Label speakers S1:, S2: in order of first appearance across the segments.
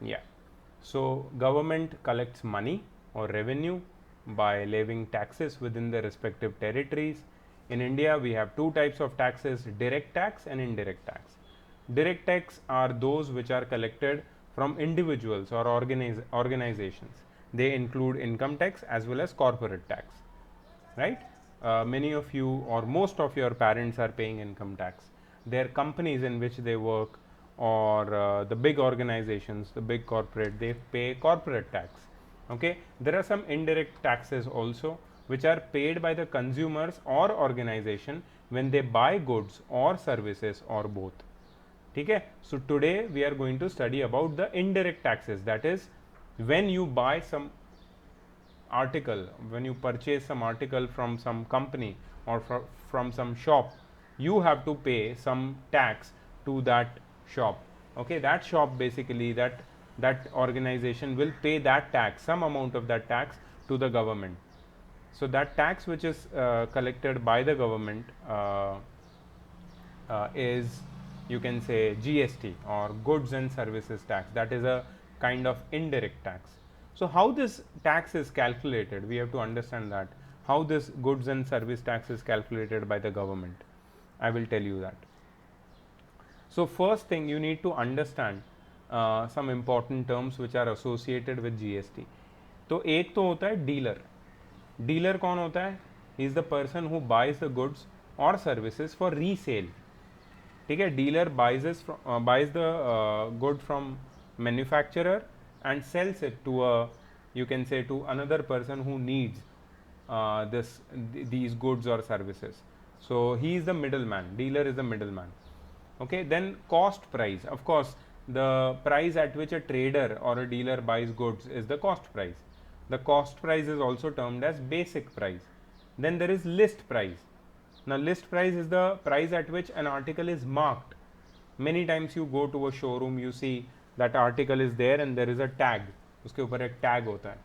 S1: Yeah. So government collects money or revenue by levying taxes within the respective territories. In India, we have two types of taxes: direct tax and indirect tax. Direct tax are those which are collected from individuals or organizations. They include income tax as well as corporate tax, right? Many of you or most of your parents are paying income tax. Their companies in which they work, or the big organizations, the big corporate, they pay corporate tax. Okay, there are some indirect taxes also which are paid by the consumers or organization when they buy goods or services or both. ठीक है, so today we are going to study about the indirect taxes, that is when you buy some article, when you purchase some article from some company or from some shop, you have to pay some tax to that shop. Okay, that shop basically, that organization will pay that tax, some amount of that tax to the government. So that tax which is collected by the government is, you can say, GST or goods and services tax. That is a kind of indirect tax. So how this tax is calculated, we have to understand that how this goods and service tax is calculated by the government. I will tell you that. So first thing, you need to understand some important terms which are associated with GST. तो एक तो होता है dealer. Dealer कौन होता है? He is the person who buys the goods और services for resale. ठीक है, dealer buys the good from manufacturer and sells it to a, you can say, to another person who needs these goods or services. So he is the middleman, dealer is the middleman. Okay, then cost price, of course, the price at which a trader or a dealer buys goods is the cost price. The cost price is also termed as basic price. Then there is list price. Now list price is the price at which an article is marked. Many times you go to a showroom, you see that article is there and there is a tag. उसके ऊपर एक tag होता है,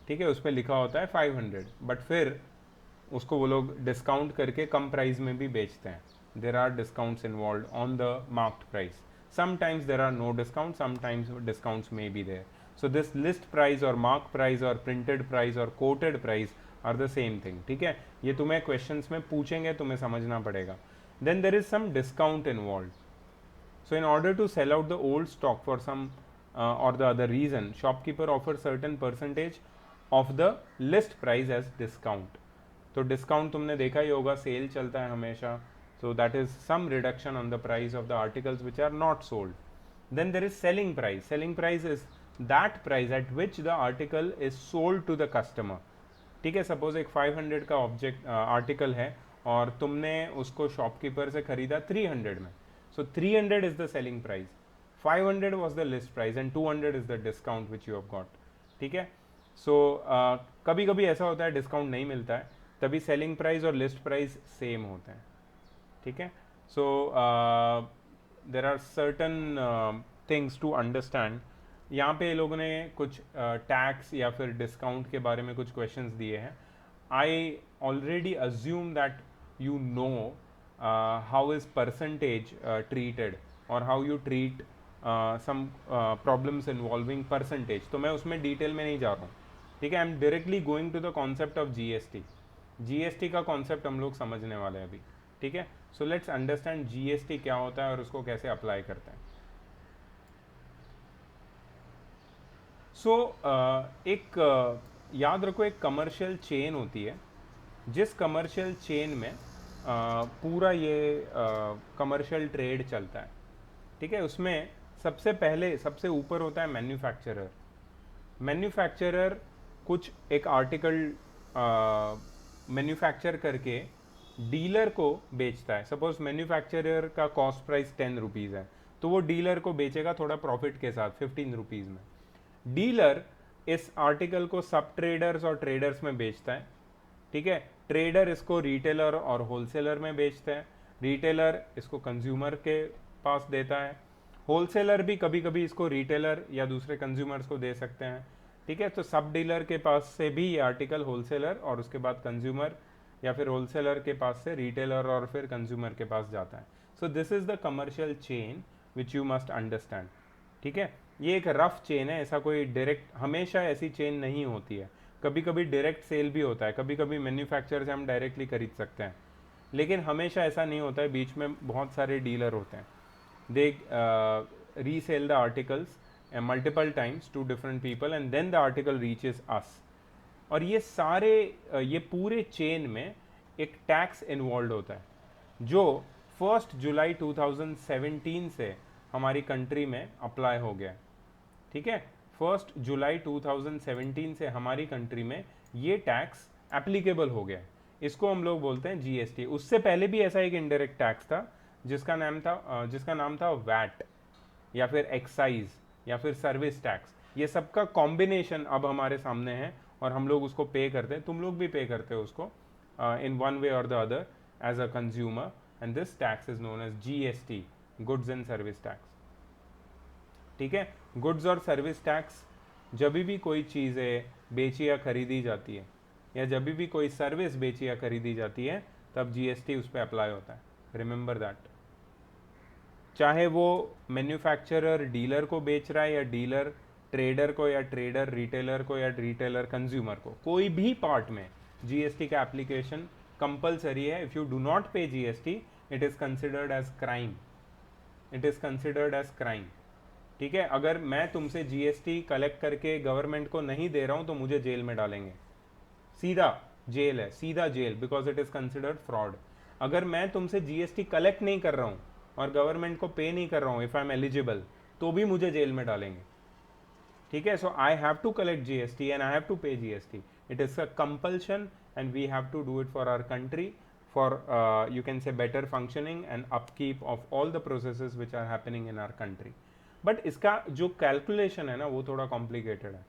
S1: ठीक है, उस पर लिखा होता है 500, बट फिर उसको वो लोग डिस्काउंट करके कम प्राइस में भी बेचते हैं. There are discounts involve on the marked price. Sometimes there are no discount, sometimes discounts may be there. So this list price और मार्क प्राइस और प्रिंटेड प्राइस और quoted price are the same thing. ठीक है, ये तुम्हें questions में पूछेंगे, तुम्हें समझना पड़ेगा. Then there is some discount involve. So in order to sell out the old stock for some or the other reason, shopkeeper offers certain percentage of the list price as discount. तो discount तुमने देखा ही होगा, cell चलता है हमेशा. So that is some reduction on the price of the articles which are not sold. Then there is selling price. Selling price is that price at which the article is sold to the customer. ठीक है, suppose एक 500 का object article है और तुमने उसको shopkeeper से खरीदा 300 में. So 300 is the selling price, 500 was the list price and 200 is the discount which you have got. ठीक है, so कभी कभी ऐसा होता है डिस्काउंट नहीं मिलता है, तभी सेलिंग प्राइस और लिस्ट प्राइस सेम होते हैं. ठीक है, so there are certain things to understand. यहाँ पे लोगों ने कुछ टैक्स या फिर डिस्काउंट के बारे में कुछ क्वेश्चंस दिए हैं. I already assume that you know how is percentage treated or how you treat some problems involving percentage. तो मैं उसमें डिटेल में नहीं जा रहा हूँ. ठीक है, I am directly going to the concept of GST. GST का कॉन्सेप्ट हम लोग समझने वाले हैं अभी. ठीक है, सो लेट्स अंडरस्टैंड जीएसटी क्या होता है और उसको कैसे अप्लाई करते हैं. सो याद रखो, एक कमर्शियल चेन होती है. जिस कमर्शियल चेन में पूरा ये कमर्शियल ट्रेड चलता है. ठीक है, उसमें सबसे पहले सबसे ऊपर होता है मैन्युफैक्चरर. मैन्युफैक्चरर कुछ एक आर्टिकल मैन्युफैक्चर करके डीलर को बेचता है. सपोज मैन्युफैक्चरर का कॉस्ट प्राइस 10 रुपीज़ है, तो वो डीलर को बेचेगा थोड़ा प्रॉफिट के साथ 15 रुपीज़ में. डीलर इस आर्टिकल को सब ट्रेडर्स और ट्रेडर्स में बेचता है. ठीक है, ट्रेडर इसको रिटेलर और होलसेलर में बेचते हैं. रिटेलर इसको कंज्यूमर के पास देता है. होलसेलर भी कभी कभी इसको रिटेलर या दूसरे कंज्यूमर्स को दे सकते हैं. ठीक है, तो सब डीलर के पास से भी ये आर्टिकल होलसेलर और उसके बाद कंज्यूमर, या फिर होलसेलर के पास से रिटेलर और फिर कंज्यूमर के पास जाता है. So this is the commercial chain which you must understand. ठीक है, ये एक रफ चेन है, ऐसा कोई डायरेक्ट हमेशा ऐसी चेन नहीं होती है। कभी कभी डायरेक्ट सेल भी होता है, कभी कभी मैन्युफैक्चरर से हम डायरेक्टली खरीद सकते हैं, लेकिन हमेशा ऐसा नहीं होता है, बीच में बहुत सारे डीलर होते हैं। They resell the articles multiple times to different people and then the article reaches us. और ये सारे ये पूरे चेन में एक टैक्स इन्वॉल्व होता है जो 1 जुलाई 2017 से हमारी कंट्री में अप्लाई हो गया है। ठीक है, 1 जुलाई 2017 से हमारी कंट्री में ये टैक्स एप्लीकेबल हो गया है। इसको हम लोग बोलते हैं जीएसटी। उससे पहले भी ऐसा एक इनडायरेक्ट टैक्स था जिसका नाम था वैट या फिर एक्साइज या फिर सर्विस टैक्स। ये सबका कॉम्बिनेशन अब हमारे सामने है और हम लोग उसको पे करते हैं, तुम लोग भी पे करते हो उसको इन वन वे और the other as a consumer, and this tax is known as GST, goods and service tax. ठीक है, गुड्स और सर्विस टैक्स जब भी कोई चीज़ें बेची या खरीदी जाती है या जब भी कोई सर्विस बेची या खरीदी जाती है तब जीएसटी उस पर अप्लाई होता है। Remember that. चाहे वो मैन्युफैक्चरर डीलर को बेच रहा है या डीलर ट्रेडर को या ट्रेडर रिटेलर को या रिटेलर कंज्यूमर को, कोई भी पार्ट में जीएसटी का एप्लीकेशन कंपलसरी है। If you do not pay GST it is considered as crime, it is considered as crime. ठीक है, अगर मैं तुमसे जीएसटी कलेक्ट करके गवर्नमेंट को नहीं दे रहा हूं तो मुझे जेल में डालेंगे, सीधा जेल है, सीधा jail, because it is considered fraud. अगर मैं तुमसे जीएसटी कलेक्ट नहीं कर रहा हूं और गवर्नमेंट को पे नहीं कर रहा हूं, इफ आई एम एलिजिबल, तो भी मुझे जेल में डालेंगे। ठीक है, so I have to collect GST and I have to pay GST. It is a compulsion and we have to do it for our country, for you can say better functioning and upkeep of all the processes which are happening in our country. But इसका जो calculation है ना वो थोड़ा complicated है।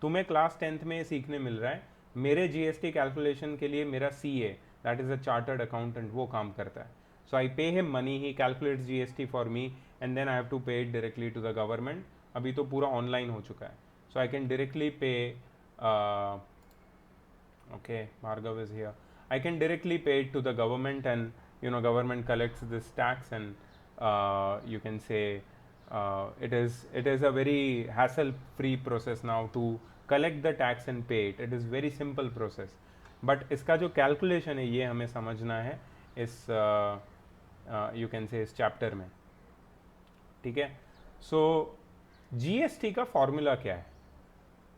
S1: तुम्हें class 10th में सीखने मिल रहा है, मेरे जीएसटी कैलकुलेशन के लिए मेरा CA, that is a chartered accountant, वो काम करता है। So I pay him money, he calculates GST for me and then I have to pay it directly to the government. अभी तो पूरा ऑनलाइन हो चुका है, so I can directly pay, okay, Bhargav is here. I can directly pay it to the government and government collects this tax and you can say it is a very hassle free process now to collect the tax and pay it. It is very simple process, but इसका जो calculation है ये हमें समझना है इस you can say इस chapter में। ठीक है, so GST का फॉर्मूला क्या है?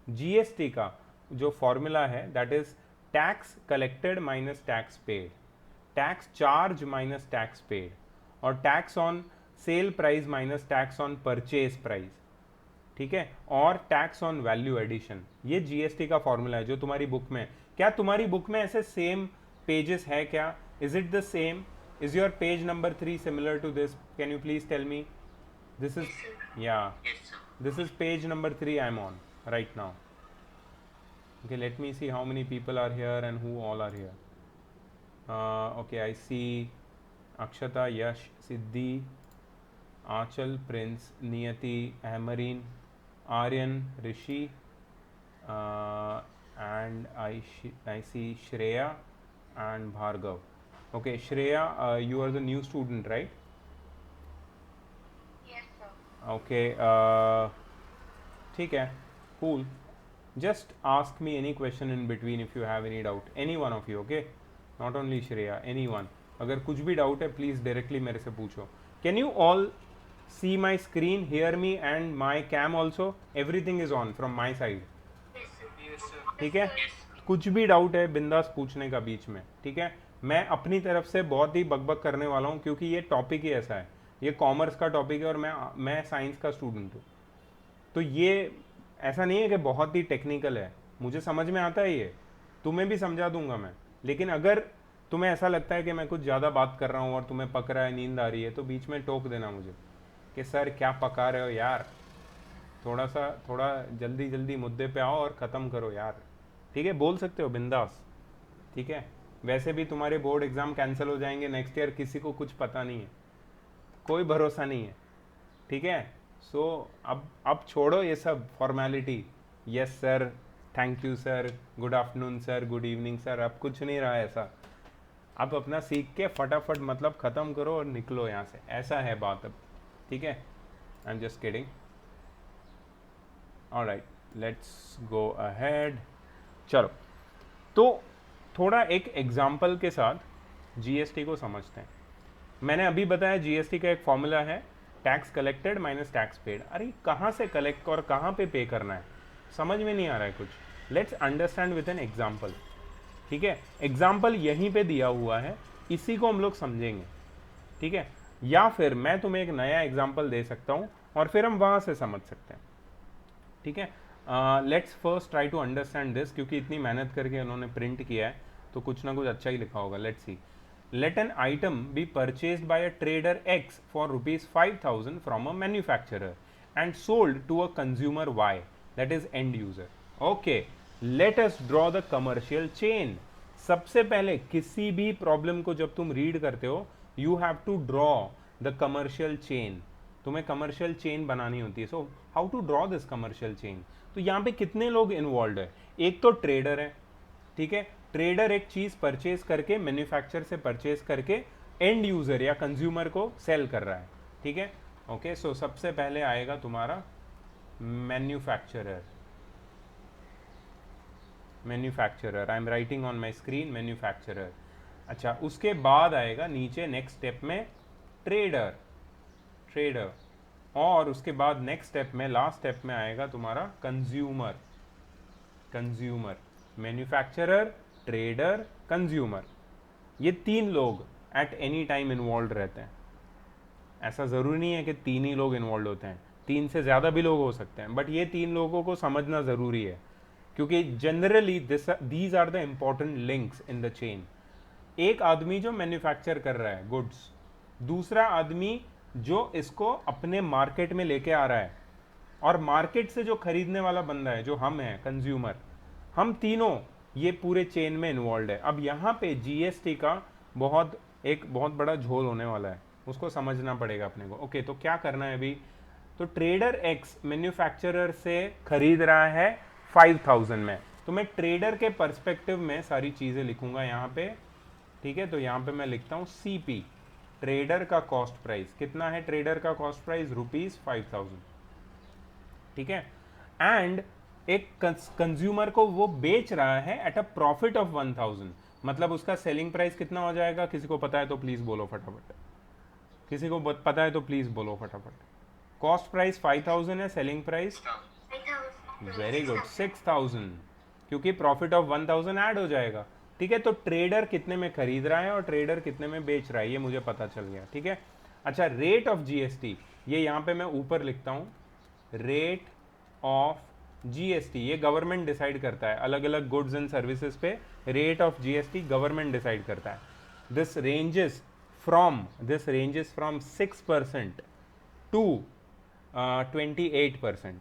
S1: जीएसटी का जो फॉर्मूला है that is tax collected minus tax paid, tax charge minus tax paid, और tax on sale price minus tax on purchase price. ठीक है, और टैक्स ऑन वैल्यू एडिशन। ये जीएसटी का फॉर्मूला है जो तुम्हारी बुक में। क्या तुम्हारी बुक में ऐसे सेम पेजेस है क्या? Is it the same? Is your page number 3 similar to this? Can you please tell me? This is, yeah, this is page number 3 I'm on right now. Okay, let me see how many people are here and who all are here. Okay, I see Akshata, Yash, Siddhi, Achal, Prince, Niyati, Amareen, Aryan, Rishi, and I see Shreya and Bhargav. Okay, Shreya, you are the new student, right? Okay, ठीक है, cool. Just ask me any question in between if you have any doubt. Any one of you, okay? Not only Shreya, anyone. अगर कुछ भी doubt है please directly मेरे से पूछो. Can you all see my screen, hear me and my cam also? Everything is on from my side. ठीक है, कुछ भी डाउट है बिंदास पूछने का बीच में. ठीक है, मैं अपनी तरफ से बहुत ही बकबक करने वाला हूँ क्योंकि ये टॉपिक ही ऐसा है, ये कॉमर्स का टॉपिक है और मैं साइंस का स्टूडेंट हूँ, तो ये ऐसा नहीं है कि बहुत ही टेक्निकल है, मुझे समझ में आता है, ये तुम्हें भी समझा दूंगा मैं। लेकिन अगर तुम्हें ऐसा लगता है कि मैं कुछ ज़्यादा बात कर रहा हूँ और तुम्हें पक रहा है, नींद आ रही है, तो बीच में टोक देना मुझे कि सर क्या पका रहे हो यार, थोड़ा जल्दी जल्दी मुद्दे पे आओ और ख़त्म करो यार। ठीक है, बोल सकते हो बिंदास। ठीक है, वैसे भी तुम्हारे बोर्ड एग्ज़ाम कैंसिल हो जाएंगे नेक्स्ट ईयर, किसी को कुछ पता नहीं है, कोई भरोसा नहीं है। ठीक है, सो अब छोड़ो ये सब formality, yes sir, thank you sir, good afternoon sir, good evening sir, अब कुछ नहीं रहा ऐसा। अब अपना सीख के फटाफट मतलब ख़त्म करो और निकलो यहाँ से, ऐसा है बात अब। ठीक है, I am just kidding. Alright, let's go ahead. चलो, तो थोड़ा एक एग्जाम्पल के साथ जीएसटी को समझते हैं। मैंने अभी बताया जीएसटी का एक फॉर्मूला है tax collected minus tax paid. अरे कहाँ से कलेक्ट और कहाँ पे करना है, समझ में नहीं आ रहा है कुछ। Let's understand with an example. ठीक है, एग्जाम्पल यहीं पे दिया हुआ है, इसी को हम लोग समझेंगे। ठीक है, या फिर मैं तुम्हें एक नया एग्जाम्पल दे सकता हूँ और फिर हम वहाँ से समझ सकते हैं। ठीक है, let's first try to understand this, क्योंकि इतनी मेहनत करके उन्होंने प्रिंट किया है तो कुछ ना कुछ अच्छा ही लिखा होगा। Let's see. Let an item be purchased by a trader X for rupees 5,000 from a manufacturer and sold to a consumer Y, that is end user. Okay, let us draw the commercial chain. सबसे पहले किसी भी problem को जब तुम read करते हो, you have to draw the commercial chain. तुम्हें कमर्शियल चेन बनानी होती है। So how to draw this commercial chain? तो यहाँ पे कितने लोग इन्वॉल्व है? एक तो ट्रेडर है, ठीक है, ट्रेडर एक चीज परचेज करके, मैन्युफैक्चर से परचेज करके एंड यूजर या कंज्यूमर को सेल कर रहा है। ठीक है, ओके। सो सबसे पहले आएगा तुम्हारा manufacturer. Manufacturer, I am writing on my screen manufacturer. अच्छा, उसके बाद आएगा नीचे नेक्स्ट स्टेप में ट्रेडर। ट्रेडर, और उसके बाद नेक्स्ट स्टेप में, लास्ट स्टेप में आएगा तुम्हारा consumer. Consumer, manufacturer, trader, consumer, ये तीन लोग एट एनी टाइम इन्वॉल्व रहते हैं। ऐसा ज़रूरी नहीं है कि तीन ही लोग इन्वॉल्व होते हैं, तीन से ज़्यादा भी लोग हो सकते हैं, बट ये तीन लोगों को समझना ज़रूरी है, क्योंकि generally these are the important links in the chain. एक आदमी जो मैन्युफैक्चर कर रहा है गुड्स, दूसरा आदमी जो इसको अपने मार्केट में लेके आ रहा है, और मार्केट से जो खरीदने वाला बंदा है जो हम हैं कंज्यूमर, हम तीनों ये पूरे चेन में इन्वॉल्व है। अब यहाँ पे जीएसटी का एक बहुत बड़ा झोल होने वाला है, उसको समझना पड़ेगा अपने को। ओके, तो क्या करना है अभी? तो ट्रेडर एक्स मैन्युफैक्चरर से खरीद रहा है 5,000 में, तो मैं ट्रेडर के पर्सपेक्टिव में सारी चीज़ें लिखूंगा यहाँ पे। ठीक है, तो यहाँ पे मैं लिखता हूँ सीपी, ट्रेडर का कॉस्ट प्राइस। कितना है ट्रेडर का कॉस्ट प्राइस? ₹5,000। ठीक है, एंड एक कंज्यूमर को वो बेच रहा है एट अ प्रॉफिट ऑफ 1,000, मतलब उसका सेलिंग प्राइस कितना हो जाएगा? किसी को पता है तो प्लीज बोलो फटाफट। किसी को पता है तो प्लीज बोलो फटाफट। कॉस्ट प्राइस 5,000 है, सेलिंग प्राइस वेरी गुड 6,000, क्योंकि प्रॉफिट ऑफ 1,000 ऐड हो जाएगा। ठीक है, तो ट्रेडर कितने में खरीद रहा है और ट्रेडर कितने में बेच रहा है, ये मुझे पता चल गया। ठीक है, अच्छा, रेट ऑफ जीएसटी, ये यहाँ पे मैं ऊपर लिखता हूँ, रेट ऑफ जीएसटी ये गवर्नमेंट डिसाइड करता है। अलग अलग गुड्स एंड सर्विसेज पे rate of GST government decide करता है। This ranges from 6% to 28%।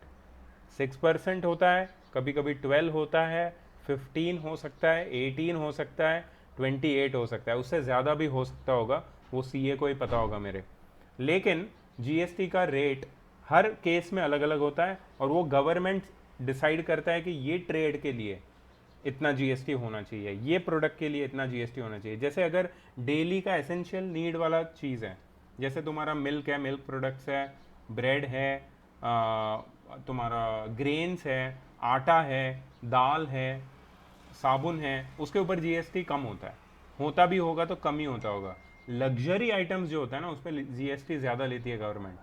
S1: 6% होता है, कभी कभी 12 होता है, 15 हो सकता है, 18 हो सकता है, 28 हो सकता है, उससे ज़्यादा भी हो सकता होगा, वो सीए को ही पता होगा मेरे। लेकिन जीएसटी का रेट हर केस में अलग अलग होता है, और वो गवर्नमेंट डिसाइड करता है कि ये ट्रेड के लिए इतना जीएसटी होना चाहिए, ये प्रोडक्ट के लिए इतना जीएसटी होना चाहिए। जैसे अगर डेली का एसेंशियल नीड वाला चीज़ है, जैसे तुम्हारा मिल्क है, मिल्क प्रोडक्ट्स है, ब्रेड है, तुम्हारा ग्रेन्स है, आटा है, दाल है, साबुन है, उसके ऊपर जीएसटी कम होता है। होता भी होगा तो कम ही होता होगा। लग्जरी आइटम्स जो होता है ना, उस पर जीएसटी ज़्यादा लेती है गवर्नमेंट,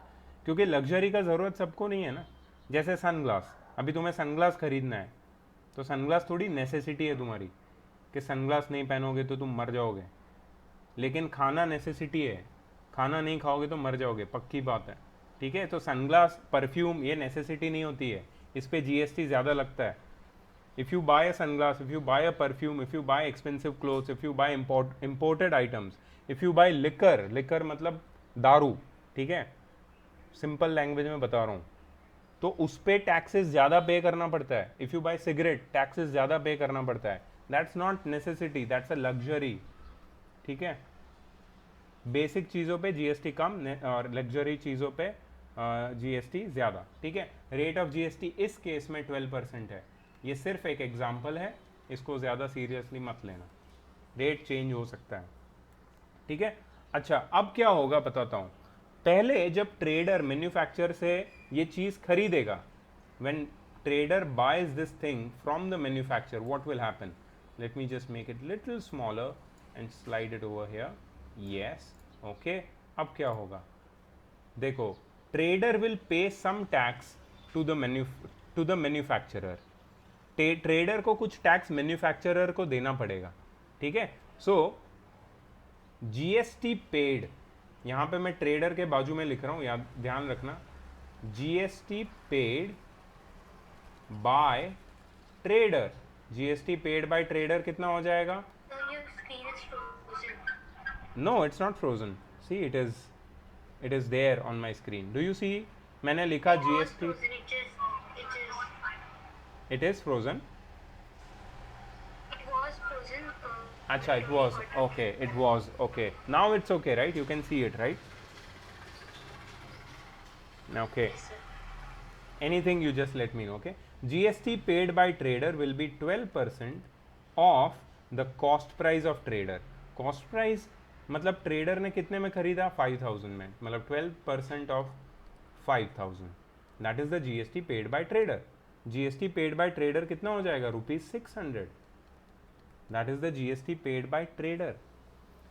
S1: क्योंकि लग्जरी का ज़रूरत सबको नहीं है ना। जैसे सनग्लास, अभी तुम्हें सनग्लास खरीदना है, तो सनग्लास थोड़ी नेसेसिटी है तुम्हारी कि सनग्लास नहीं पहनोगे तो तुम मर जाओगे, लेकिन खाना नेसेसिटी है, खाना नहीं खाओगे तो मर जाओगे, पक्की बात है। ठीक है, तो सनग्लास, परफ्यूम, ये नेसेसिटी नहीं होती है, इस पर जीएसटी ज़्यादा लगता है। If you buy a sunglass, if you buy a perfume, if you buy expensive clothes, if you buy imported items, if you buy liquor, liquor मतलब दारू, ठीक है, सिंपल लैंग्वेज में बता रहा हूँ, तो उस पर टैक्सेस ज़्यादा पे करना पड़ता है। If you buy cigarette, taxes ज़्यादा पे करना पड़ता है। That's not necessity, that's a luxury. ठीक है, बेसिक चीज़ों पे जीएसटी कम और लग्जरी चीज़ों पे जीएसटी ज़्यादा। ठीक है, रेट ऑफ जीएसटी इस केस में 12% है। ये सिर्फ एक एग्जाम्पल है, इसको ज़्यादा सीरियसली मत लेना, रेट चेंज हो सकता है। ठीक है, अच्छा, अब क्या होगा बताता हूँ। पहले जब ट्रेडर मैन्युफैक्चरर से ये चीज़ खरीदेगा, when trader buys this thing from the manufacturer, what will happen? Let me just make it little smaller and slide it over here. Yes, okay. अब क्या होगा? देखो, trader will pay some tax to the manufacturer. Trader को कुछ tax manufacturer को देना पड़ेगा, ठीक है. सो जीएसटी पेड, यहां पे मैं ट्रेडर के बाजू में लिख रहा हूं, याद ध्यान रखना, GST paid by trader. GST paid by trader कितना हो जाएगा? No, it's not frozen. See it is there on my screen. Do you see? मैंने लिखा GST. It is frozen.
S2: It was frozen.
S1: Acha, it was okay. It was okay. Now it's okay, right? You can see it, right? Okay.
S2: Yes, sir.
S1: Anything you just let me know. Okay. GST paid by trader will be 12% of the cost price of trader. Cost price मतलब trader ने कितने में खरीदा? 5000 में, मतलब 12% of 5000. That is the GST paid by trader. GST paid by trader कितना हो जाएगा? ₹600. That is the GST paid by trader.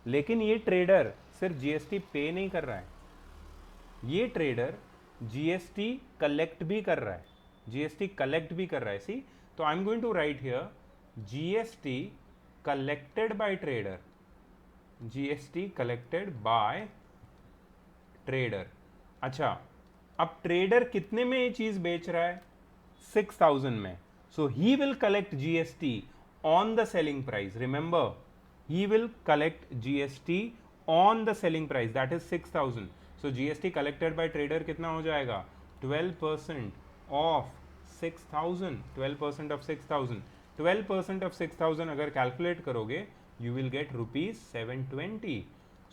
S1: लेकिन ये ट्रेडर सिर्फ GST पे नहीं कर रहा है, ये ट्रेडर GST कलेक्ट भी कर रहा है. GST कलेक्ट भी कर रहा है. सी, तो I am going to write here GST collected by trader. GST collected by trader. अच्छा, अब ट्रेडर कितने में ये चीज बेच रहा है? 6000 में. So he will collect GST on the selling price. Remember, he will collect GST on the selling price, that is 6000. So GST collected by trader कितना हो जाएगा? 12% of 6000. 12% of 6000. 12% of 6000 अगर calculate करोगे, you will get ₹720.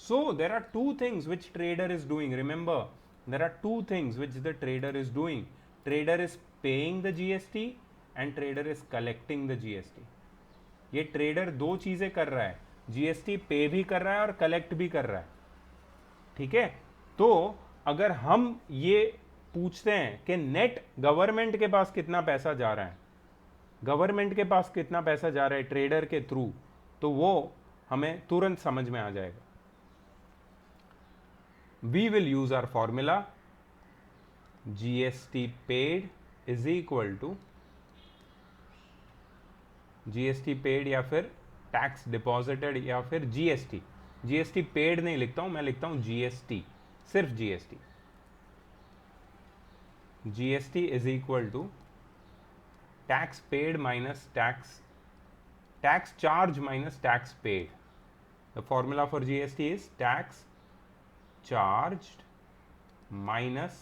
S1: So there are two things which trader is doing. Remember, there are two things which the trader is doing. Trader is paying the GST and trader is collecting the GST. ये trader दो चीजें कर रहा है, GST पे भी कर रहा है और कलेक्ट भी कर रहा है, ठीक है. तो अगर हम ये पूछते हैं कि नेट गवर्नमेंट के पास कितना पैसा जा रहा है, गवर्नमेंट के पास कितना पैसा जा रहा है ट्रेडर के थ्रू, तो वो हमें तुरंत समझ में आ जाएगा. We will use our formula. GST paid is equal to GST paid या फिर टैक्स डिपॉजिटेड या फिर GST. GST पेड नहीं लिखता हूं मैं, लिखता हूं GST, सिर्फ GST. GST is equal to tax paid minus tax charge minus tax paid. The formula for GST is tax charged minus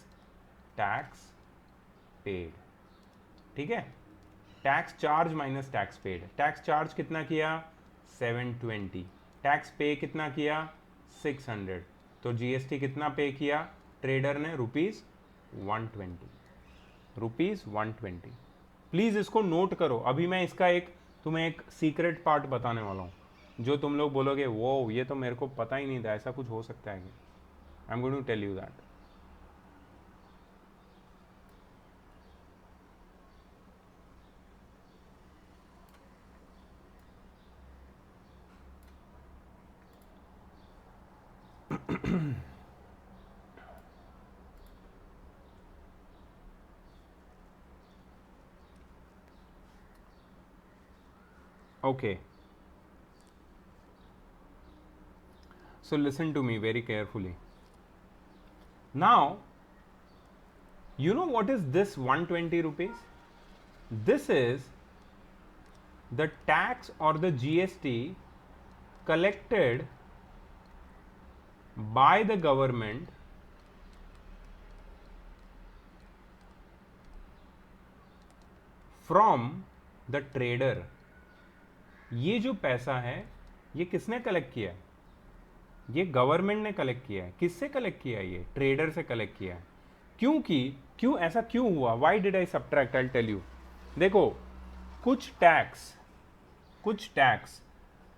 S1: tax paid. ठीक है, tax charge minus tax paid. Tax charge कितना किया? 720. Tax पे कितना किया? 600. तो GST कितना pay किया ट्रेडर ने? ₹120. प्लीज इसको नोट करो. अभी मैं इसका तुम्हें एक सीक्रेट पार्ट बताने वाला हूँ, जो तुम लोग बोलोगे वो ये तो मेरे को पता ही नहीं था, ऐसा कुछ हो सकता है क्या? I am going to tell you that. Okay. So listen to me very carefully. Now, you know what is this 120 rupees? This is the tax or the GST collected by the government from the trader. ये जो पैसा है ये किसने collect किया? ये government ने collect किया है. किससे कलेक्ट किया है? ये ट्रेडर से कलेक्ट किया है. क्यों ऐसा क्यों हुआ? Why did I subtract? I tell you. देखो, कुछ टैक्स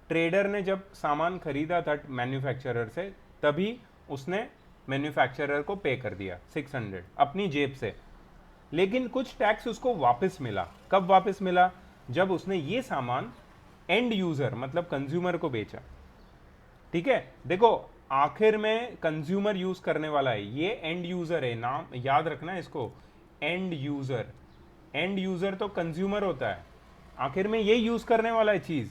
S1: ट्रेडर ने जब सामान खरीदा था मैन्युफैक्चरर से, तभी उसने मैन्युफैक्चरर को पे कर दिया 600 अपनी जेब से. लेकिन कुछ टैक्स उसको वापस मिला। कब वापस मिला? जब उसने ये सामान एंड यूजर मतलब कंज्यूमर को बेचा। ठीक है, देखो आखिर में कंज्यूमर यूज करने वाला है, ये एंड यूजर है, नाम याद रखना इसको, एंड यूजर। एंड यूजर तो कंज्यूमर होता है, आखिर में ये यूज करने वाला है चीज।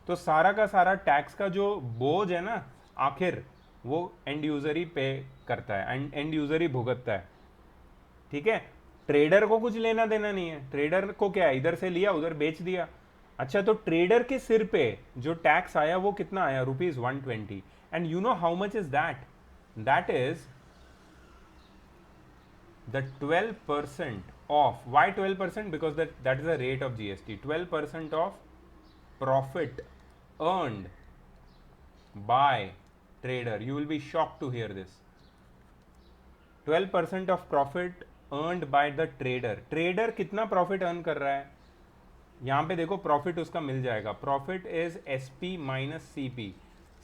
S1: तो सारा का सारा टैक्स का जो बोझ है ना आखिर, वो एंड यूजर ही पे करता है, एंड यूजर ही भुगतता है। ठीक है, ट्रेडर को कुछ लेना देना नहीं है, ट्रेडर को क्या है, इधर से लिया उधर बेच दिया। अच्छा, तो ट्रेडर के सिर पे जो टैक्स आया वो कितना आया? ₹120। And you know how much is that? That is the 12% of, why 12%? Because that is the rate of GST. 12% of profit earned by trader. You will be shocked to hear this. 12% of profit earned by the trader. trader कितना profit earn कर रहा है? यहाँ पे देखो profit उसका मिल जाएगा, profit is SP minus CP।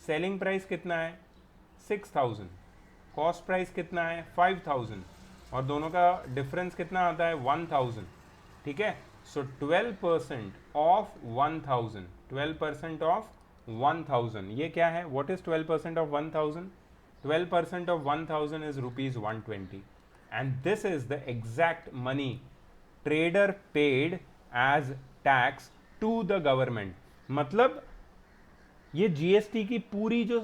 S1: Selling price कितना है? 6000। कॉस्ट प्राइस कितना है? 5000। और दोनों का डिफरेंस कितना आता है? 1000। ठीक है, सो 12% ऑफ 1000, 12% ऑफ 1000 ये क्या है? What is 12% of 1000? 12% of 1000 is ₹120, and this is the exact money trader paid as tax to the government। मतलब ये जीएसटी की पूरी जो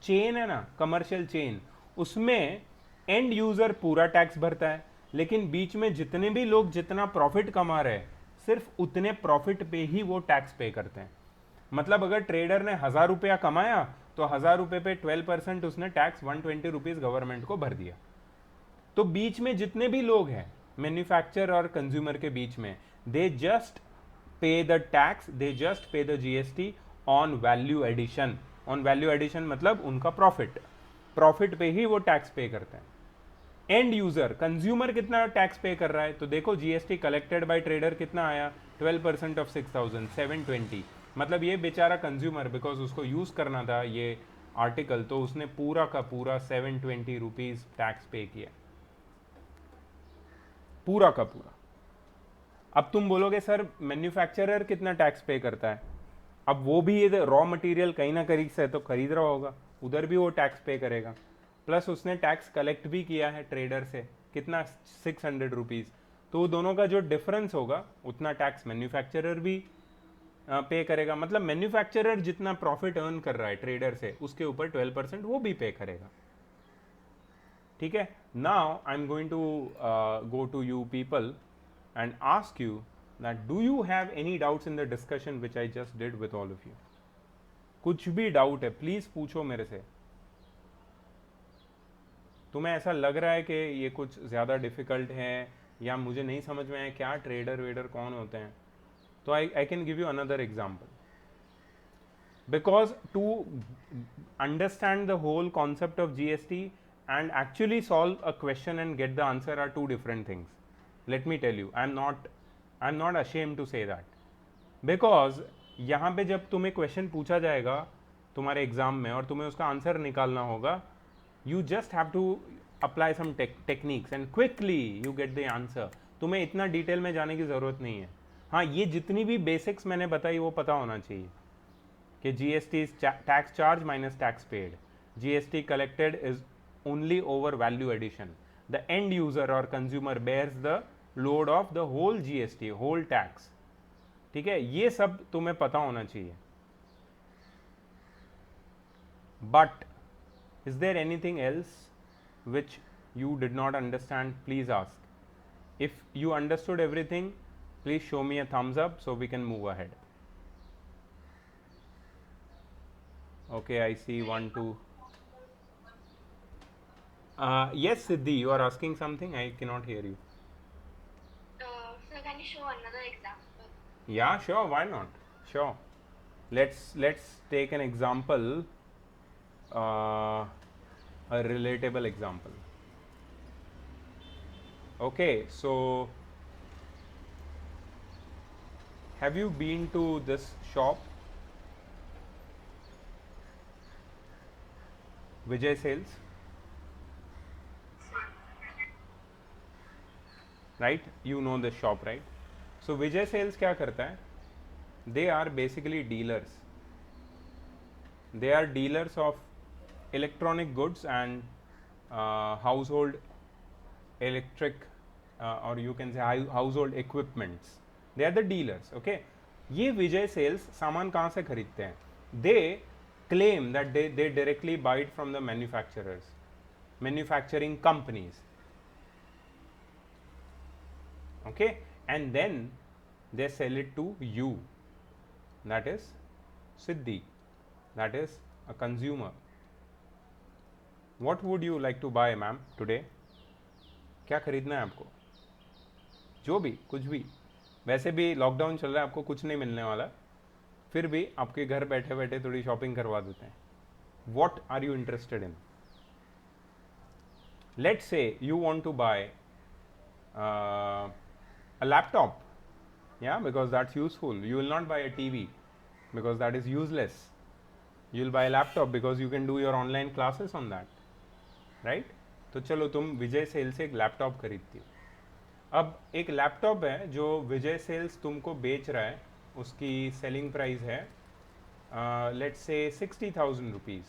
S1: चेन है ना, कमर्शियल चेन, उसमें एंड यूजर पूरा टैक्स भरता है, लेकिन बीच में जितने भी लोग जितना प्रॉफिट कमा रहे हैं सिर्फ उतने प्रॉफिट पे ही वो टैक्स पे करते हैं। मतलब अगर ट्रेडर ने ₹1000 कमाया तो ₹1000 पे 12% उसने टैक्स ₹120 गवर्नमेंट को भर दिया। तो बीच में जितने भी लोग हैं मैन्युफैक्चरर और कंज्यूमर के बीच में, they just pay the tax, they just pay the GST on value addition. On value addition मतलब उनका प्रॉफिट, प्रॉफिट पे ही वो टैक्स पे करते हैं। एंड यूजर कंज्यूमर कितना टैक्स पे कर रहा है? तो देखो जीएसटी कलेक्टेड बाय ट्रेडर कितना आया? 12% ऑफ 6000, 720। मतलब ये बेचारा कंज्यूमर, बिकॉज उसको यूज करना था ये आर्टिकल, तो उसने पूरा का पूरा ₹720 टैक्स पे किया, पूरा का पूरा। अब तुम बोलोगे सर मैन्युफैक्चरर कितना टैक्स पे करता है? अब वो भी ये रॉ मटेरियल कहीं ना कहीं से तो खरीद रहा होगा, उधर भी वो टैक्स पे करेगा, प्लस उसने टैक्स कलेक्ट भी किया है ट्रेडर से, कितना? ₹600। तो दोनों का जो डिफरेंस होगा उतना टैक्स मैन्युफैक्चरर भी पे करेगा। मतलब मैन्युफैक्चरर जितना प्रॉफिट अर्न कर रहा है ट्रेडर से, उसके ऊपर 12% वो भी पे करेगा। ठीक है, now I am going to go to you people and ask you that do you have any doubts in the discussion which I just did with all of you? कुछ भी डाउट है प्लीज पूछो मेरे से। तुम्हें ऐसा लग रहा है कि ये कुछ ज़्यादा डिफिकल्ट है या मुझे नहीं समझ में आया क्या ट्रेडर वेडर कौन होते हैं, तो I can give you another example. Because to understand the whole concept of GST and actually solve a question and get the answer are two different things. Let me tell you, I'm not ashamed to say that, because यहाँ पे जब तुम्हें question पूछा जाएगा तुम्हारे exam में और तुम्हें उसका आंसर निकालना होगा, you just have to apply some techniques and quickly you get the answer। तुम्हें इतना डिटेल में जाने की ज़रूरत नहीं है। हाँ, ये जितनी भी बेसिक्स मैंने बताई वो पता होना चाहिए कि GST is tax charge minus tax paid, GST collected is only over value addition, the end user or consumer bears the load of the whole GST, whole tax। ठीक है, ये सब तुम्हें पता होना चाहिए। But is there anything else which you did not understand? Please ask. If you understood everything, please show me a thumbs up so we can move ahead. Okay, I see 1 2 yes Siddhi, you are asking something, I cannot hear you.
S2: So can you show another example?
S1: Yeah, sure, why not? Sure, let's take an example, a relatable example. Okay, so have you been to this shop, Vijay Sales? Right, you know this shop right. So Vijay Sales क्या करता है, they are basically dealers. They are dealers of electronic goods and household electric or you can say household equipments. They are the dealers. Okay. ये विजय sales सामान कहाँ से खरीदते हैं? They claim that they directly buy it from the manufacturers, manufacturing companies. Okay, and then they sell it to you. That is Siddhi. That is a consumer. What would you like to buy, ma'am, today? क्या खरीदना है आपको? जो भी, कुछ भी. वैसे भी लॉकडाउन चल रहा है, आपको कुछ नहीं मिलने वाला, फिर भी आपके घर बैठे बैठे थोड़ी शॉपिंग करवा देते हैं. What are you interested in? Let's say you want to buy a laptop, yeah, because that's useful. You will not buy a TV because that is useless. You will buy a laptop because you can do your online classes on that, right? तो चलो तुम विजय cell से एक laptop खरीदती हो. अब एक laptop है जो विजय सेल्स तुमको बेच रहा है, उसकी सेलिंग प्राइस है लेट्स से 60,000 रुपीज़,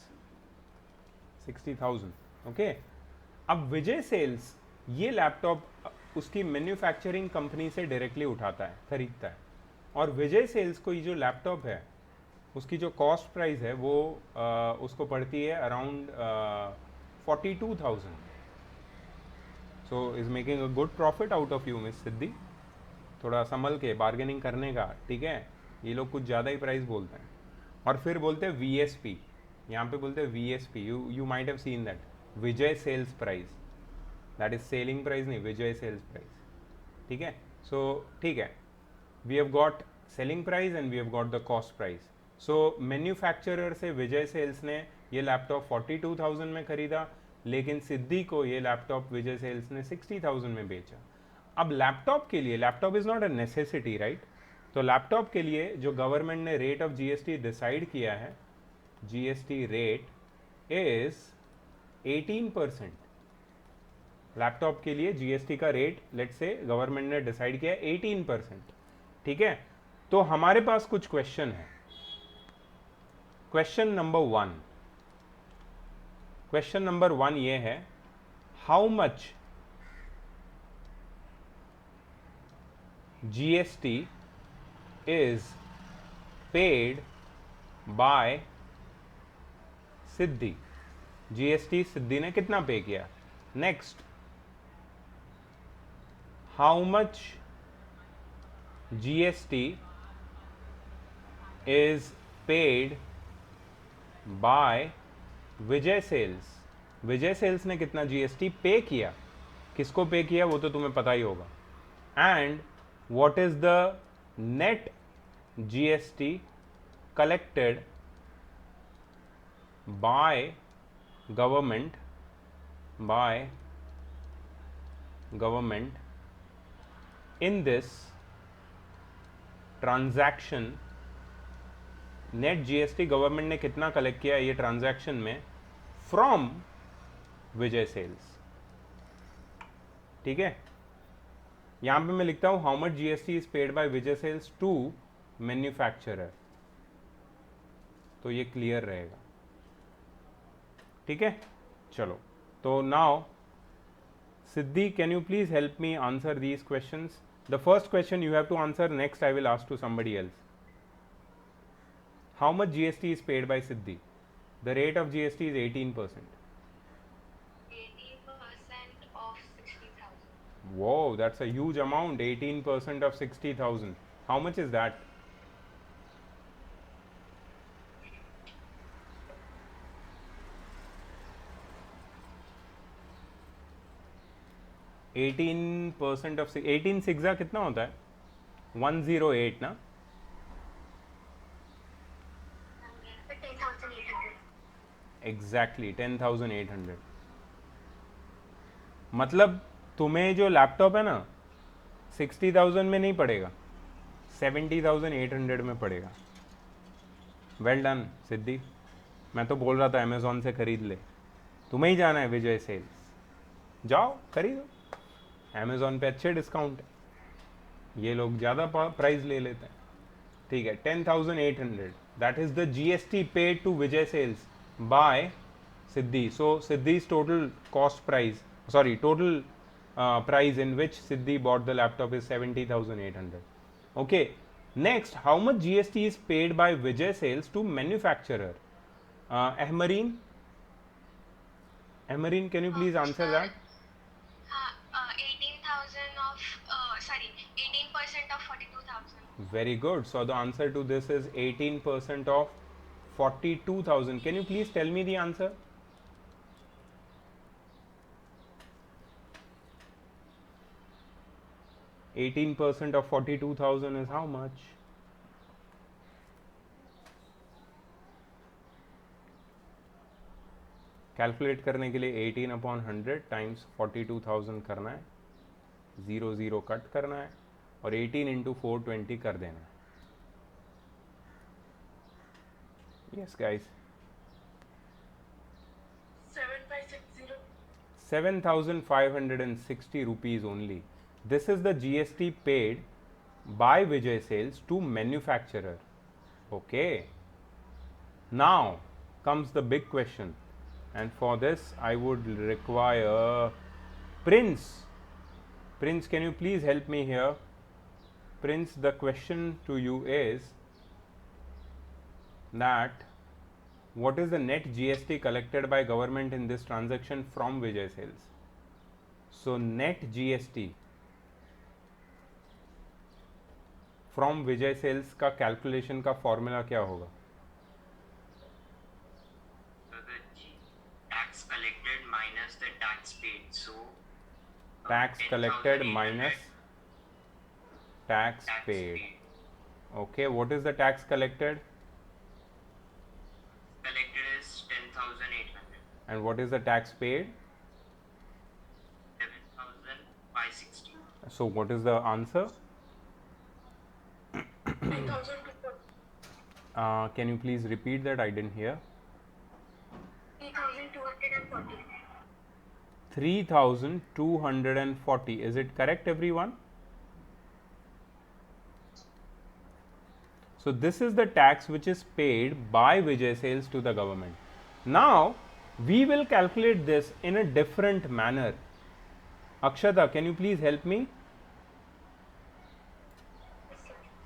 S1: 60,000. ओके. अब विजय सेल्स ये लैपटॉप उसकी मैन्युफैक्चरिंग कंपनी से डायरेक्टली उठाता है, खरीदता है, और विजय सेल्स को ये जो लैपटॉप है उसकी जो कॉस्ट प्राइस है वो उसको पड़ती है around 42,000. So is making a good profit out of you miss Siddhi. थोड़ा संभल के बार्गेनिंग करने का, ठीक है. ये लोग कुछ ज़्यादा ही प्राइस बोलते हैं और फिर बोलते हैं VSP. यहाँ पे बोलते हैं VSP. You might have seen that, Vijay Sales price. That is selling price नहीं, विजय सेल्स प्राइस. ठीक है. सो ठीक है, we have got selling price and we have got the cost price. So manufacturer से विजय सेल्स ने ये लैपटॉप 42,000 में खरीदा, लेकिन सिद्धि को ये लैपटॉप विजय सेल्स ने 60,000 में बेचा. अब लैपटॉप के लिए, laptop is not a necessity right, तो लैपटॉप के लिए जो गवर्नमेंट ने रेट ऑफ GST डिसाइड किया है, GST रेट इज 18%. लैपटॉप के लिए GST का रेट लेट्स से गवर्नमेंट ने डिसाइड किया 18%. ठीक है. तो हमारे पास कुछ क्वेश्चन है. क्वेश्चन नंबर 1, क्वेश्चन नंबर 1 ये है, how much GST is paid by Siddhi. GST Siddhi ने कितना पे किया. Next, how much GST is paid by Vijay Sales. Vijay Sales ने कितना GST पे किया, किसको पे किया वो तो तुम्हें पता ही होगा. And what is the net GST collected by government in this transaction. Net GST government ने कितना कलेक्ट किया ये ट्रांजैक्शन में फ्रॉम विजय सेल्स. ठीक है. यहां पे मैं लिखता हूं how much GST is paid by Vijay Sales to manufacturer, तो ये क्लियर रहेगा. ठीक है. चलो, तो now Siddhi, can you please help me answer these questions. The first question you have to answer, next I will ask to somebody else. How much GST is paid by Siddhi? The rate of GST is 18%.
S2: 18% of 60,000.
S1: Whoa, that's a huge amount. 18% of 60,000. How much is that? %18 of 18 सिक्सा कितना होता है? 108 ना.
S2: 10,800.
S1: Exactly 10,800. मतलब तुम्हें जो laptop है ना 60,000 में नहीं पड़ेगा, 70,800 में पड़ेगा. वेल डन सिद्धि. मैं तो बोल रहा था अमेजोन से खरीद ले, तुम्हें ही जाना है विजय सेल्स, जाओ खरीदो. अमेजोन पे अच्छे डिस्काउंट है, ये लोग ज़्यादा प्राइस ले लेते हैं। ठीक है, 10,800, that is the GST paid to Vijay Sales by Siddhi. So सिद्धि's total cost price, sorry, total price in which Siddhi bought the laptop is 70,800. Okay, next, how much GST is paid by Vijay sales to manufacturer? Ahmareen, can you please answer
S2: Sir,
S1: that?
S2: 18,000 of, sorry, 18% of 42,000.
S1: Very good. So the answer to this is 18% of 42,000. Can you please tell me the answer? Eighteen percent of 42,000 is how much? Calculate करने के लिए 18/100 times 42,000 करना है, 0 cut करना है और 18 into 420 कर देना है. Yes guys, 7,560 rupees only. This is the GST paid by Vijay Sales to manufacturer. Okay. Now comes the big question, and for this I would require Prince. Prince, can you please help me here? Prince, the question to you is that what is the net GST collected by government in this transaction from Vijay Sales? So net GST from Vijay Sales का calculation का formula क्या होगा?
S3: Tax collected minus the tax paid. So
S1: Tax collected minus tax paid. Okay, what is the tax collected?
S3: Collected is 10,800.
S1: And what is the tax paid?
S3: 7,560.
S1: So what is the answer?
S2: 3,240.
S1: Can you please repeat that? I didn't hear.
S2: 3,240.
S1: 3,240. Is it correct, everyone? So this is the tax which is paid by Vijay Sales to the government. Now we will calculate this in a different manner. Akshata, can you please help me?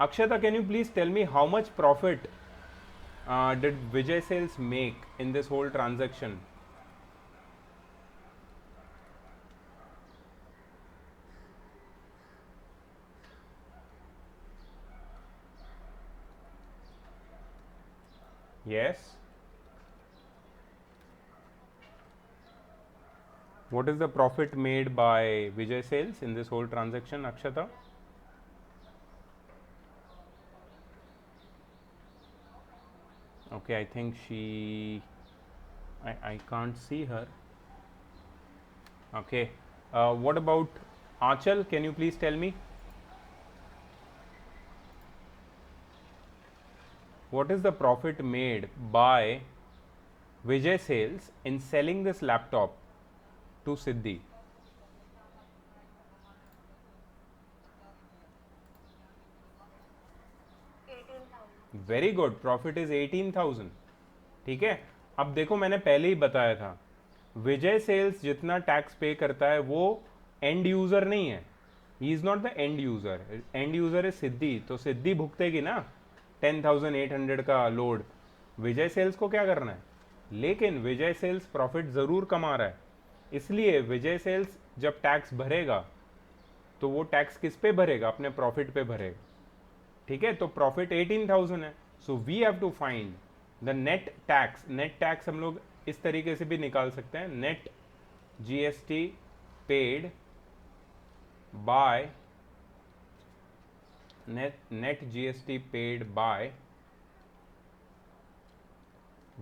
S1: Akshata, can you please tell me how much profit did Vijay Sales make in this whole transaction? Yes. What is the profit made by Vijay Sales in this whole transaction, Akshata? Okay, I think I can't see her. Okay. What about Achal? Can you please tell me? What is the profit made by Vijay Sales in selling this laptop to Siddhi? Very good. Profit is 18,000. ठीक है. अब देखो, मैंने पहले ही बताया था, विजय sales जितना tax पे करता है वो एंड यूजर नहीं है. He is not the end user. And user है सिद्धि, तो सिद्धि भुगतेगी ना 10,800 का लोड. विजय सेल्स को क्या करना है? लेकिन विजय सेल्स प्रॉफिट जरूर कमा रहा है, इसलिए विजय सेल्स जब टैक्स भरेगा तो वो टैक्स किस पे भरेगा? अपने प्रॉफिट पे भरेगा. ठीक है, तो प्रॉफिट 18,000 है. So we have to find the net tax. Net tax हम लोग इस तरीके से भी निकाल सकते हैं, net GST paid by net GST paid by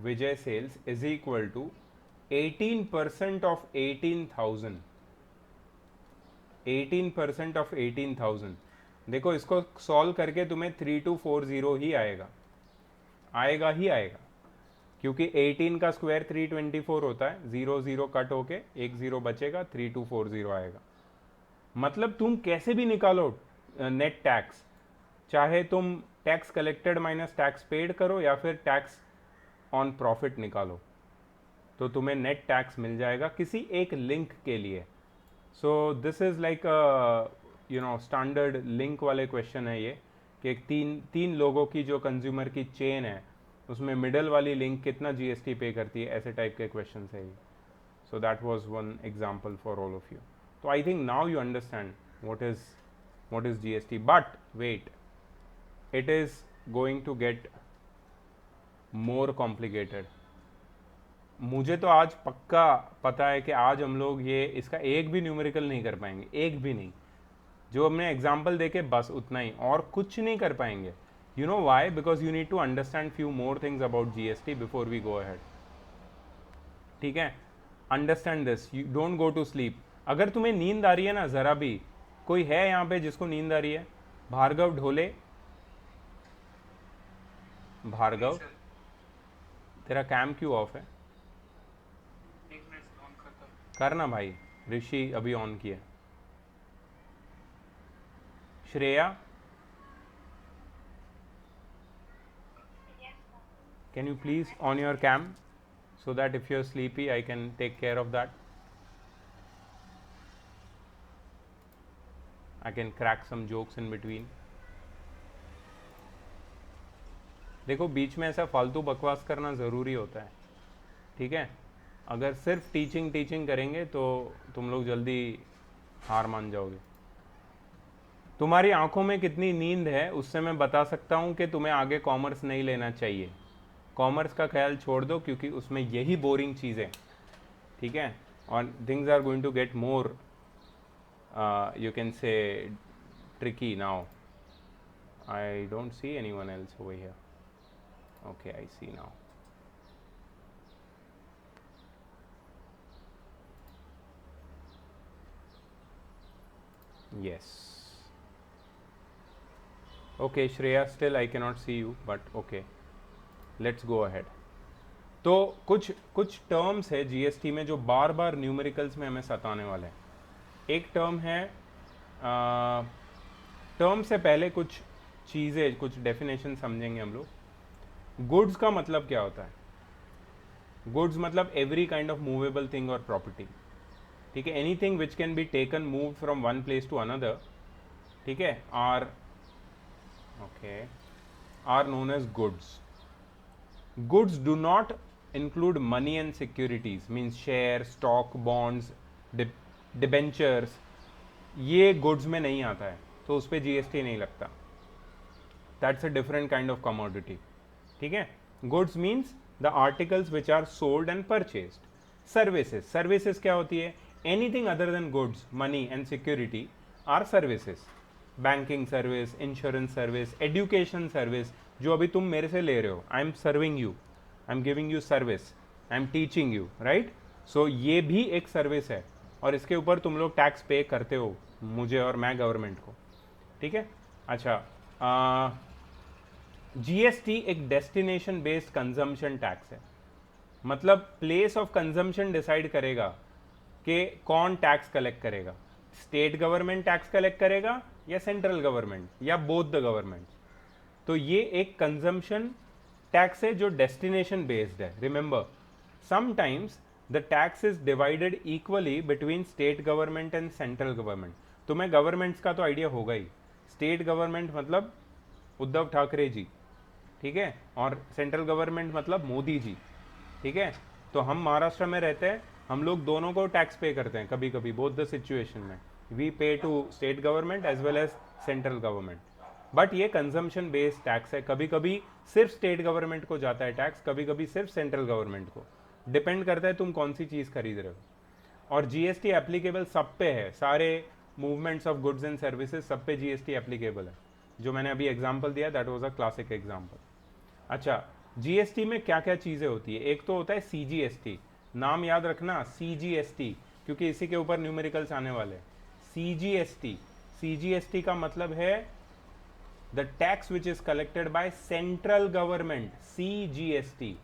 S1: Vijay Sales is equal to 18% of 18,000. 18% of 18,000. देखो, इसको सॉल्व करके तुम्हें 3240 ही आएगा ही आएगा, क्योंकि 18 का स्क्वायर 324 होता है. 0 0 कट होके एक 0 बचेगा, 3240 आएगा. मतलब तुम कैसे भी निकालो नेट टैक्स, चाहे तुम tax collected minus tax paid करो या फिर टैक्स ऑन प्रॉफिट निकालो, तो तुम्हें नेट टैक्स मिल जाएगा किसी एक लिंक के लिए. So this is like standard link वाले क्वेश्चन है ये, कि तीन लोगों की जो कंज्यूमर की चेन है उसमें मिडल वाली लिंक कितना जीएसटी पे करती है, ऐसे टाइप के क्वेश्चन है ये. So that was one example for all of you. तो I think now you understand what is GST. But wait, it is going to get more complicated. मुझे तो आज पक्का पता है कि आज हम लोग ये इसका एक भी न्यूमेरिकल नहीं कर पाएंगे, एक भी नहीं. जो हमने एग्जाम्पल देके बस उतना ही, और कुछ नहीं कर पाएंगे. You know why? Because you need to understand few more things about GST before we go ahead. ठीक है, understand this, you don't go to sleep. अगर तुम्हें नींद आ रही है ना जरा भी, कोई है यहाँ पे जिसको नींद आ रही है? भार्गव ढोले, भार्गव तेरा कैम क्यों ऑफ है? करना भाई, ऋषि अभी ऑन किया. Shreya,
S2: Yes, sir.
S1: can you please on your cam so that if you're sleepy I can take care of that. I can crack some jokes in between. देखो बीच में ऐसा फालतू बकवास करना ज़रूरी होता है, ठीक है? अगर सिर्फ टीचिंग करेंगे तो तुम लोग जल्दी हार मान जाओगे. तुम्हारी आंखों में कितनी नींद है उससे मैं बता सकता हूँ कि तुम्हें आगे कॉमर्स नहीं लेना चाहिए. कॉमर्स का ख्याल छोड़ दो क्योंकि उसमें यही बोरिंग चीज़ें, ठीक है? और things are going to get more you can say tricky now. I don't see anyone else over here. Okay, I see now. Yes. Okay, Shreya, still I cannot see you, but okay. Let's go ahead. तो कुछ terms है GST में जो बार बार numericals में हमें सताने वाले हैं. एक टर्म है, टर्म से पहले कुछ चीज़ें, कुछ डेफिनेशन समझेंगे हम लोग. गुड्स का मतलब क्या होता है? गुड्स मतलब every kind of movable thing और प्रॉपर्टी, ठीक है? Anything which can be taken move from one place to another, ठीक है, are known as goods. Goods do not include money and securities, means share, stock, bonds, debentures. ये goods में नहीं आता है, तो उस पर जीएसटी नहीं लगता. That's a different kind of commodity, ठीक है? Goods means the articles which are sold and purchased. Services क्या होती है? Anything other than goods, money and security are services. Banking service, insurance service, education service, जो अभी तुम मेरे से ले रहे हो. I am serving you, I am giving you service, I am teaching you, right? So ये भी एक सर्विस है और इसके ऊपर तुम लोग टैक्स पे करते हो, मुझे और मैं गवर्नमेंट को, ठीक है? अच्छा, जीएसटी एक डेस्टिनेशन बेस्ड कंजम्पशन टैक्स है. मतलब प्लेस ऑफ कंजम्पशन डिसाइड करेगा कि कौन टैक्स कलेक्ट करेगा. स्टेट गवर्नमेंट टैक्स कलेक्ट करेगा या सेंट्रल गवर्नमेंट या बोथ द गवर्नमेंट. तो ये एक कंजम्पशन टैक्स है जो डेस्टिनेशन बेस्ड है. Remember, sometimes the tax is divided equally between state government and central government. तुम्हें गवर्नमेंट्स का तो आइडिया होगा ही. स्टेट गवर्नमेंट मतलब उद्धव ठाकरे जी, ठीक है, और सेंट्रल गवर्नमेंट मतलब मोदी जी, ठीक है? तो हम महाराष्ट्र में रहते हैं, हम लोग दोनों को टैक्स पे करते हैं कभी कभी, बोथ द सिचुएशन में. We pay to state government as well as central government. But ये कंजम्पशन बेस्ड टैक्स है. कभी कभी सिर्फ स्टेट गवर्नमेंट को जाता है टैक्स, कभी कभी सिर्फ सेंट्रल गवर्नमेंट को. डिपेंड करता है तुम कौन सी चीज़ खरीद रहे हो. और जीएसटी एप्लीकेबल सब पे है. सारे movements of goods and services सब पे जीएसटी एप्लीकेबल है. जो मैंने अभी एग्जांपल दिया that was a classic example. अच्छा, जीएसटी में क्या क्या चीज़ें होती है? एक तो होता है सीजीएसटी. नाम याद रखना, सीजीएसटी, क्योंकि इसी के ऊपर न्यूमेरिकल्स आने वाले हैं. सीजीएसटी का मतलब है the tax which is collected by central government. CGST.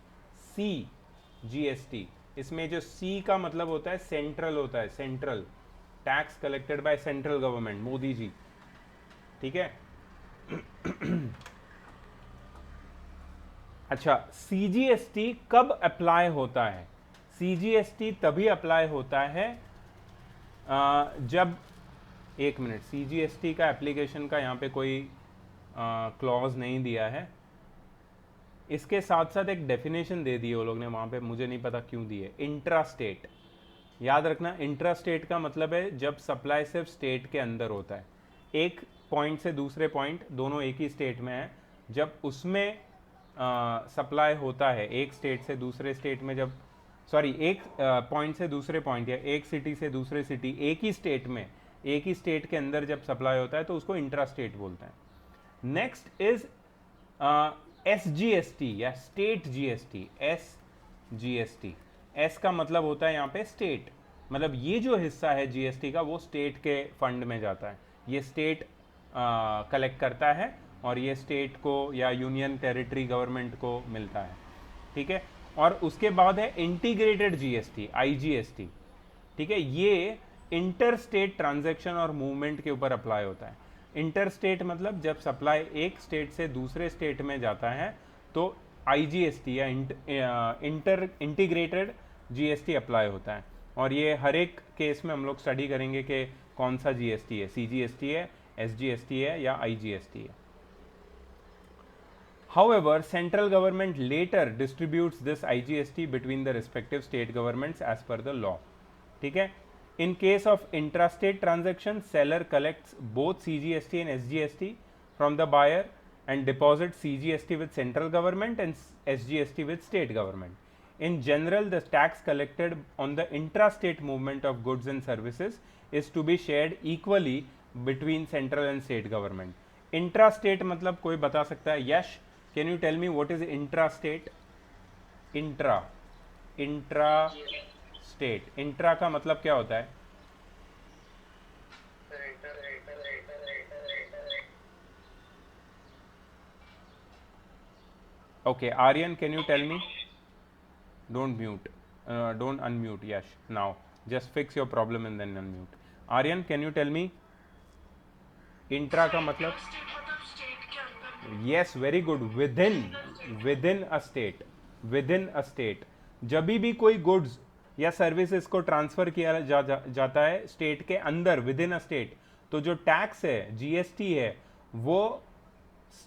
S1: इसमें जो सी का मतलब होता है सेंट्रल होता है, central. Tax collected by central government, Modi ji, ठीक है। अच्छा, सीजीएसटी कब अप्लाई होता है? सीजीएसटी तभी अप्लाई होता है जब, एक मिनट, सीजीएसटी का एप्लीकेशन का यहाँ पे कोई क्लॉज नहीं दिया है, इसके साथ साथ एक डेफिनेशन दे दी है वो लोग ने वहाँ पे, मुझे नहीं पता क्यों दी है। इंट्रा स्टेट, याद रखना, इंट्रा स्टेट का मतलब है जब सप्लाई सिर्फ स्टेट के अंदर होता है, एक पॉइंट से दूसरे पॉइंट दोनों एक ही स्टेट में है, जब उसमें सप्लाई होता है एक स्टेट से दूसरे स्टेट में, जब सॉरी एक पॉइंट से दूसरे पॉइंट या एक सिटी से दूसरे सिटी एक ही स्टेट में, एक ही स्टेट के अंदर जब सप्लाई होता है तो उसको इंट्रा स्टेट बोलते हैं। नेक्स्ट इज SGST या स्टेट जीएसटी। SGST, एस का मतलब होता है यहाँ पे स्टेट, मतलब ये जो हिस्सा है जीएसटी का वो स्टेट के फंड में जाता है, ये स्टेट कलेक्ट करता है और ये स्टेट को या यूनियन टेरिटरी गवर्नमेंट को मिलता है, ठीक है। और उसके बाद है इंटीग्रेटेड जीएसटी, IGST, ठीक है। ये इंटर स्टेट ट्रांजैक्शन और मूवमेंट के ऊपर अप्लाई होता है। इंटर स्टेट मतलब जब सप्लाई एक स्टेट से दूसरे स्टेट में जाता है तो IGST या इंटीग्रेटेड जीएसटी अप्लाई होता है, और ये हर एक केस में हम लोग स्टडी करेंगे कि कौन सा जीएसटी है, CGST है, SGST है या IGST है। However, central government later distributes this IGST between the respective state governments as per the law, ठीक है। In case of intrastate transaction, seller collects both CGST and SGST from the buyer and deposits CGST with central government and SGST with state government. In general, the tax collected on the intrastate movement of goods and services is to be shared equally between central and state government. Intrastate मतलब कोई बता सकता है? यश, can you tell me what is intrastate? Intrastate, intra का मतलब क्या होता है? Okay, Aryan, can you tell me? Don't mute, don't unmute. Yash, now just fix your problem and then unmute. Aryan, can you tell me? Intra का मतलब? Yes, very good. Within a state. जब भी कोई goods या services को transfer किया जाता है स्टेट के अंदर, विद इन अ स्टेट, तो जो टैक्स है, जीएसटी है, वो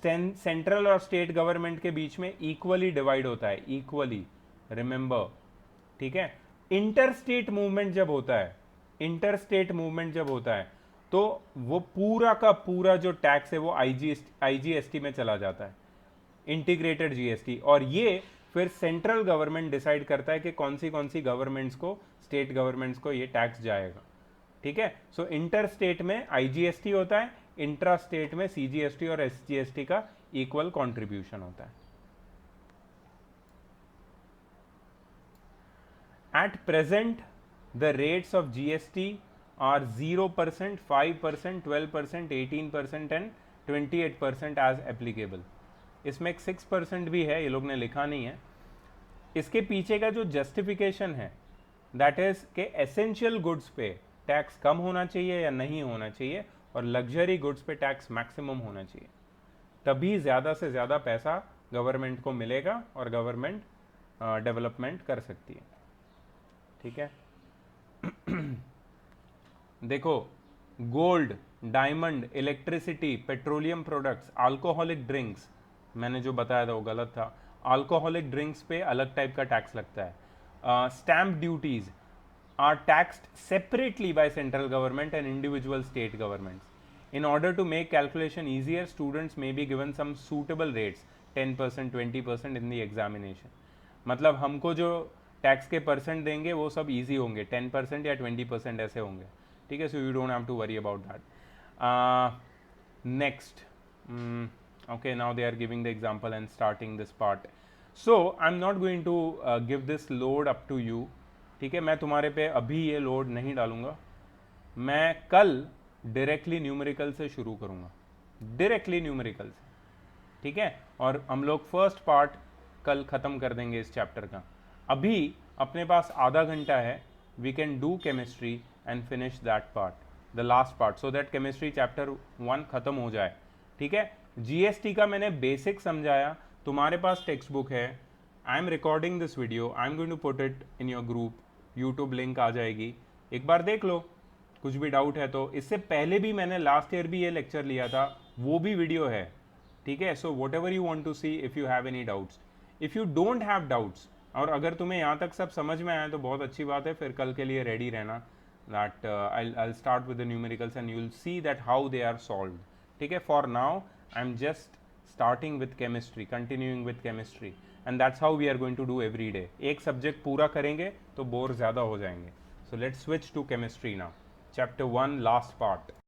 S1: सेंट्रल और स्टेट गवर्नमेंट के बीच में इक्वली डिवाइड होता है, इक्वली, रिमेंबर, ठीक है। इंटरस्टेट मूवमेंट जब होता है तो वो पूरा का पूरा जो टैक्स है वो IGST में चला जाता है, इंटीग्रेटेड जीएसटी, और ये फिर सेंट्रल गवर्नमेंट डिसाइड करता है कि कौन सी गवर्नमेंट्स को, स्टेट गवर्नमेंट्स को ये टैक्स जाएगा, ठीक है। सो इंटर स्टेट में IGST होता है, इंट्रा स्टेट में CGST और SGST का इक्वल कंट्रीब्यूशन होता है। At present the rates of GST are 0%, 5%, 12%, 18% and 28% as applicable. इसमें एक 6% भी है, ये लोग ने लिखा नहीं है। इसके पीछे का जो जस्टिफिकेशन है दैट इज के एसेंशियल गुड्स पे टैक्स कम होना चाहिए या नहीं होना चाहिए, और लग्जरी गुड्स पे टैक्स मैक्सिमम होना चाहिए, तभी ज़्यादा से ज़्यादा पैसा गवर्नमेंट को मिलेगा और गवर्नमेंट डेवलपमेंट कर सकती है, ठीक है। देखो, gold, diamond, electricity, petroleum products, alcoholic drinks, मैंने जो बताया था वो गलत था, अल्कोहलिक ड्रिंक्स पे अलग टाइप का टैक्स लगता है। Stamp duties are taxed separately by central government and individual state governments. In order to make calculation easier, students may be given some suitable rates, 10%, 20% in the examination. मतलब हमको जो tax के percent देंगे वो सब easy होंगे, 10% या 20% ऐसे होंगे, ठीक है। So you don't have to worry about that. Next, okay, now they are giving the example and starting this part. So I'm not going to give this load up to you, ठीक है। मैं तुम्हारे पे अभी ये load नहीं डालूंगा, मैं कल डायरेक्टली न्यूमेरिकल से शुरू करूंगा, डायरेक्टली न्यूमेरिकल से, ठीक है। और हम लोग फर्स्ट पार्ट कल ख़त्म कर देंगे इस चैप्टर का। अभी अपने पास आधा घंटा है, we can do chemistry and finish that part, the last part, so that chemistry chapter 1 खत्म हो जाए. ठीक है. GST का मैंने बेसिक समझाया. तुम्हारे पास टेक्स्ट बुक है. I am recording this video, I am going to put it in your group. YouTube link आ जाएगी, एक बार देख लो. कुछ भी डाउट है तो. इससे पहले भी मैंने लास्ट ईयर भी ये लेक्चर लिया था, वो भी वीडियो है. ठीक है. So whatever you want to see, if you have any doubts, if you don't have doubts, और अगर तुम्हें यहाँ तक सब समझ में आया तो बहुत अच्छी बात है. फिर कल के लिए रेडी रहना. That I'll start with the numericals and you'll see that how they are solved. ठीक है. For now I'm just starting with chemistry, continuing with chemistry, and that's how we are going to do every day. एक subject पूरा करेंगे तो bore ज़्यादा हो जाएंगे. So let's switch to chemistry now. Chapter 1, last part.